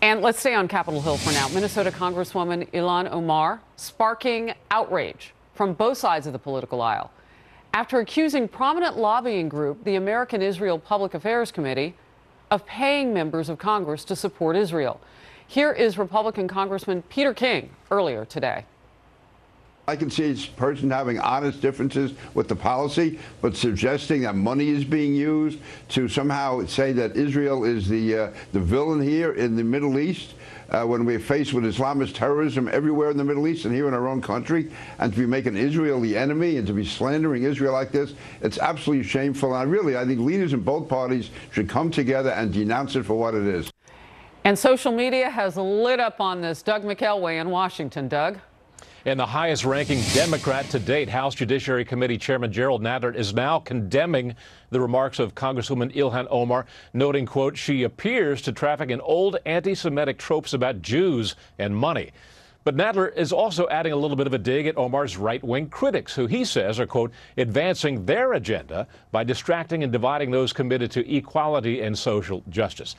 And let's stay on Capitol Hill for now. Minnesota Congresswoman Ilhan Omar sparking outrage from both sides of the political aisle after accusing prominent lobbying group, the American Israel Public Affairs Committee, of paying members of Congress to support Israel. Here is Republican Congressman Peter King earlier today. I can see a person having honest differences with the policy, but suggesting that money is being used to somehow say that Israel is the villain here in the Middle East, when we're faced with Islamist terrorism everywhere in the Middle East and here in our own country, and to be making Israel the enemy and to be slandering Israel like this, it's absolutely shameful. And I think leaders in both parties should come together and denounce it for what it is. And social media has lit up on this. Doug McElway in Washington. Doug? And the highest-ranking Democrat to date, House Judiciary Committee Chairman Gerald Nadler, is now condemning the remarks of Congresswoman Ilhan Omar, noting, quote, she appears to traffic in old anti-Semitic tropes about Jews and money. But Nadler is also adding a little bit of a dig at Omar's right-wing critics, who he says are, quote, advancing their agenda by distracting and dividing those committed to equality and social justice.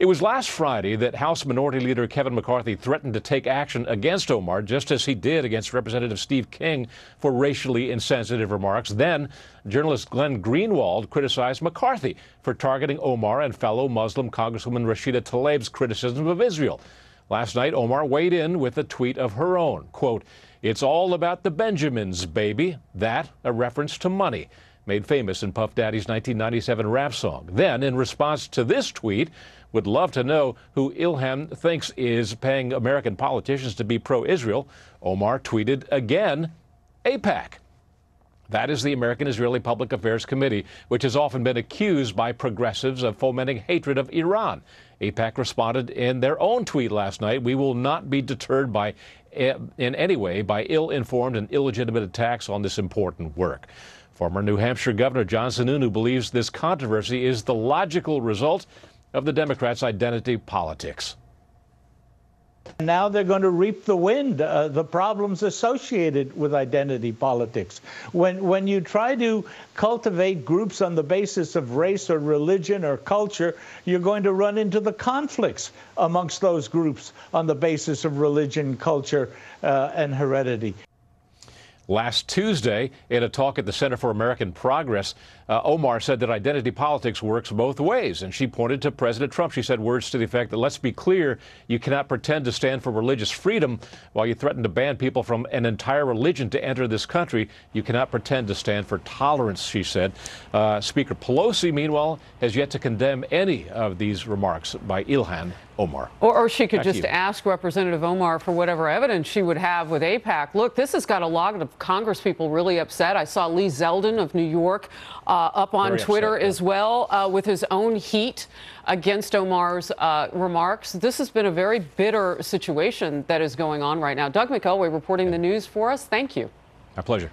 It was last Friday that House Minority Leader Kevin McCarthy threatened to take action against Omar, just as he did against Representative Steve King for racially insensitive remarks. Then, journalist Glenn Greenwald criticized McCarthy for targeting Omar and fellow Muslim Congresswoman Rashida Tlaib's criticism of Israel. Last night, Omar weighed in with a tweet of her own. Quote, it's all about the Benjamins, baby. That, a reference to money, made famous in Puff Daddy's 1997 rap song. Then, in response to this tweet, would love to know who Ilhan thinks is paying American politicians to be pro-Israel. Omar tweeted again, AIPAC. That is the American Israeli Public Affairs Committee, which has often been accused by progressives of fomenting hatred of Iran. AIPAC responded in their own tweet last night, we will not be deterred by, in any way, by ill-informed and illegitimate attacks on this important work. Former New Hampshire Governor John Sununu believes this controversy is the logical result of the Democrats' identity politics. Now they're going to reap the wind, the problems associated with identity politics. When you try to cultivate groups on the basis of race or religion or culture, you're going to run into the conflicts amongst those groups on the basis of religion, culture, and heredity. Last Tuesday, in a talk at the Center for American Progress, Omar said that identity politics works both ways, and she pointed to President Trump. She said words to the effect that, let's be clear, you cannot pretend to stand for religious freedom while you threaten to ban people from an entire religion to enter this country. You cannot pretend to stand for tolerance, she said. Speaker Pelosi, meanwhile, has yet to condemn any of these remarks by Ilhan Omar. Or she could just ask Representative Omar for whatever evidence she would have with AIPAC. Look, this has got a lot of Congress people really upset. I saw Lee Zeldin of New York up on Twitter as well with his own heat against Omar's remarks. This has been a very bitter situation that is going on right now. Doug McElway reporting the news for us. Thank you. My pleasure.